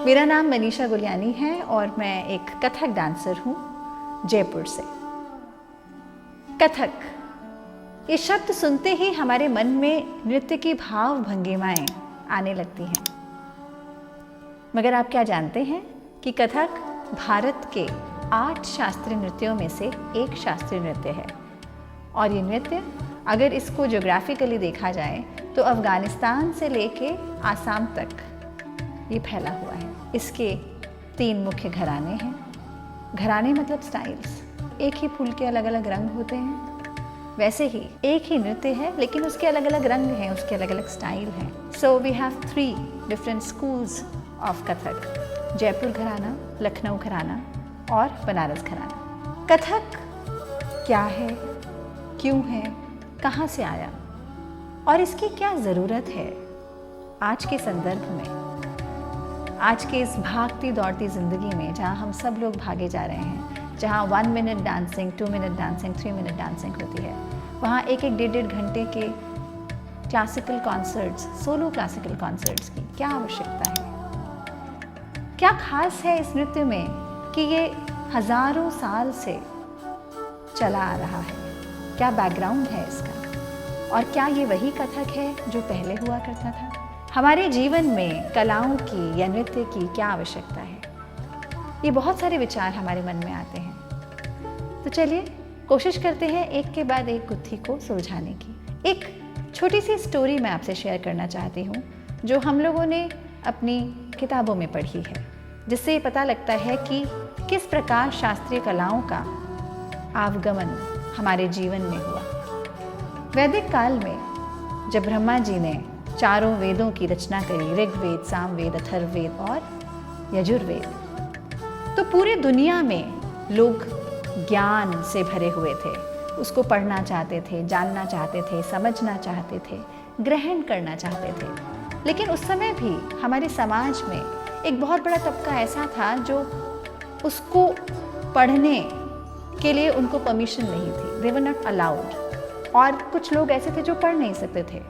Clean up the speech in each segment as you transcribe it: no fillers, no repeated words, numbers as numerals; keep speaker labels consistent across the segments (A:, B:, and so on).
A: मेरा नाम मनीषा गुलियानी है और मैं एक कथक डांसर हूँ जयपुर से। कथक, ये शब्द सुनते ही हमारे मन में नृत्य की भाव भंगिमाएं आने लगती हैं। मगर आप क्या जानते हैं कि कथक भारत के 8 शास्त्रीय नृत्यों में से एक शास्त्रीय नृत्य है। और ये नृत्य अगर इसको ज्योग्राफिकली देखा जाए तो अफ़गानिस्तान से लेके आसाम तक ये फैला हुआ है। इसके 3 मुख्य घराने हैं। घराने मतलब स्टाइल्स। एक ही फूल के अलग अलग रंग होते हैं, वैसे ही एक ही नृत्य है लेकिन उसके अलग अलग रंग हैं, उसके अलग अलग स्टाइल हैं। So we have 3 different schools of Kathak: Jaipur gharana, Lucknow घराना और बनारस घराना। कथक क्या है, क्यों है, कहाँ से आया और इसकी क्या ज़रूरत है आज के संदर्भ में, आज के इस भागती दौड़ती ज़िंदगी में जहाँ हम सब लोग भागे जा रहे हैं, जहाँ 1 minute dancing, 2 minute dancing, 3 minute dancing होती है, वहाँ एक डेढ़ घंटे के classical concerts, solo classical concerts की क्या आवश्यकता है? क्या खास है इस नृत्य में कि ये हज़ारों साल से चला आ रहा है? क्या बैकग्राउंड है इसका और क्या ये वही कथक है जो पहले हुआ करता था? हमारे जीवन में कलाओं की या नृत्य की क्या आवश्यकता है? ये बहुत सारे विचार हमारे मन में आते हैं। तो चलिए कोशिश करते हैं एक के बाद एक गुत्थी को सुलझाने की। एक छोटी सी स्टोरी मैं आपसे शेयर करना चाहती हूँ जो हम लोगों ने अपनी किताबों में पढ़ी है, जिससे ये पता लगता है कि किस प्रकार शास्त्रीय कलाओं का आगमन हमारे जीवन में हुआ। वैदिक काल में जब ब्रह्मा जी ने 4 वेदों की रचना करी, ऋग्वेद, सामवेद, अथर्ववेद और यजुर्वेद, तो पूरे दुनिया में लोग ज्ञान से भरे हुए थे। उसको पढ़ना चाहते थे, जानना चाहते थे, समझना चाहते थे, ग्रहण करना चाहते थे। लेकिन उस समय भी हमारे समाज में एक बहुत बड़ा तबका ऐसा था जो उसको पढ़ने के लिए उनको परमिशन नहीं थी, दे वर नॉट अलाउड। और कुछ लोग ऐसे थे जो पढ़ नहीं सकते थे,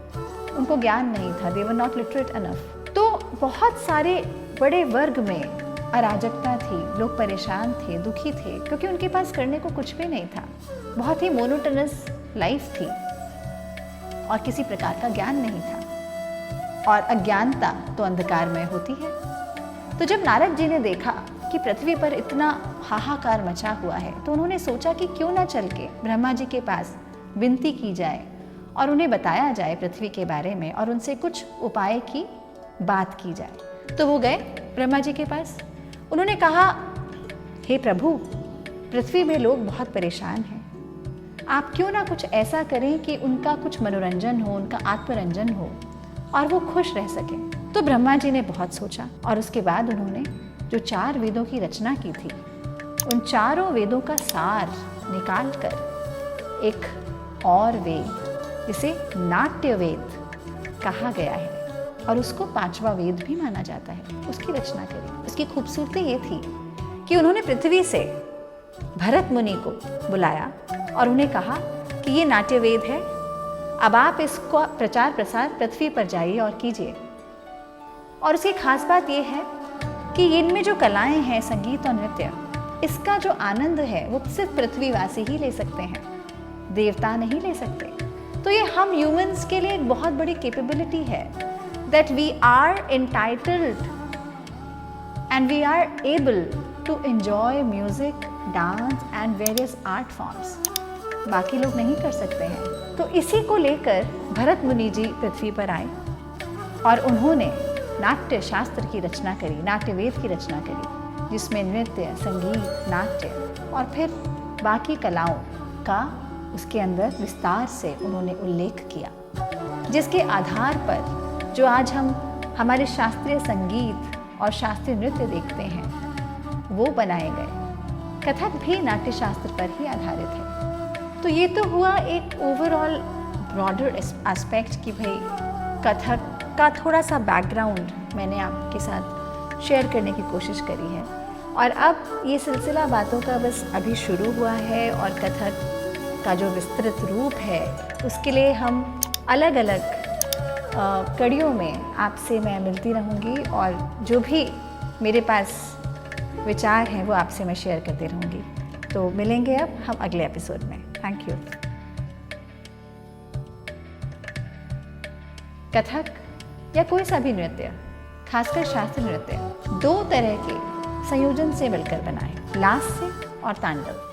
A: उनको ज्ञान नहीं था, दे वर नॉट लिटरेट इनफ। तो बहुत सारे बड़े वर्ग में अराजकता थी, लोग परेशान थे, दुखी थे, क्योंकि उनके पास करने को कुछ भी नहीं था। बहुत ही मोनोटोनस लाइफ थी और किसी प्रकार का ज्ञान नहीं था। और अज्ञानता तो अंधकार में होती है। तो जब नारद जी ने देखा कि पृथ्वी पर इतना हाहाकार मचा हुआ है, तो उन्होंने सोचा कि क्यों ना चल के ब्रह्मा जी के पास विनती की जाए और उन्हें बताया जाए पृथ्वी के बारे में और उनसे कुछ उपाय की बात की जाए। तो वो गए ब्रह्मा जी के पास। उन्होंने कहा, हे प्रभु, पृथ्वी में लोग बहुत परेशान हैं, आप क्यों ना कुछ ऐसा करें कि उनका कुछ मनोरंजन हो, उनका आत्मरंजन हो और वो खुश रह सकें। तो ब्रह्मा जी ने बहुत सोचा और उसके बाद उन्होंने जो 4 वेदों की रचना की थी, उन 4 वेदों का सार निकाल कर एक और वेद, जिसे नाट्य वेद कहा गया है और उसको 5वां वेद भी माना जाता है, उसकी रचना करी। उसकी खूबसूरती ये थी कि उन्होंने पृथ्वी से भरत मुनि को बुलाया और उन्हें कहा कि ये नाट्य वेद है, अब आप इसको प्रचार प्रसार पृथ्वी पर जाइए और कीजिए। और उसकी खास बात यह है कि इनमें जो कलाएं हैं, संगीत और नृत्य, इसका जो आनंद है वो सिर्फ पृथ्वीवासी ही ले सकते हैं, देवता नहीं ले सकते। तो ये हम ह्यूमंस के लिए एक बहुत बड़ी कैपेबिलिटी है, that we are entitled and we are able to enjoy music, dance and various art forms. बाकी लोग नहीं कर सकते हैं। तो इसी को लेकर भरत मुनि जी पृथ्वी पर आए और उन्होंने नाट्य शास्त्र की रचना करी, नाट्य वेद की रचना करी, जिसमें नृत्य, संगीत, नाट्य और फिर बाकी कलाओं का उसके अंदर विस्तार से उन्होंने उल्लेख किया, जिसके आधार पर जो आज हम हमारे शास्त्रीय संगीत और शास्त्रीय नृत्य देखते हैं वो बनाए गए। कथक भी नाट्य शास्त्र पर ही आधारित है। तो ये तो हुआ एक ओवरऑल ब्रॉडर एस्पेक्ट कि भाई कथक का थोड़ा सा बैकग्राउंड मैंने आपके साथ शेयर करने की कोशिश करी है। और अब ये सिलसिला बातों का बस अभी शुरू हुआ है और कथक का जो विस्तृत रूप है उसके लिए हम अलग अलग कड़ियों में आपसे मैं मिलती रहूँगी और जो भी मेरे पास विचार हैं वो आपसे मैं शेयर करती रहूँगी। तो मिलेंगे अब हम अगले एपिसोड में। Thank you. कथक या कोई सा भी नृत्य, खासकर शास्त्रीय नृत्य, दो तरह के संयोजन से मिलकर बना है, लास्य और तांडव।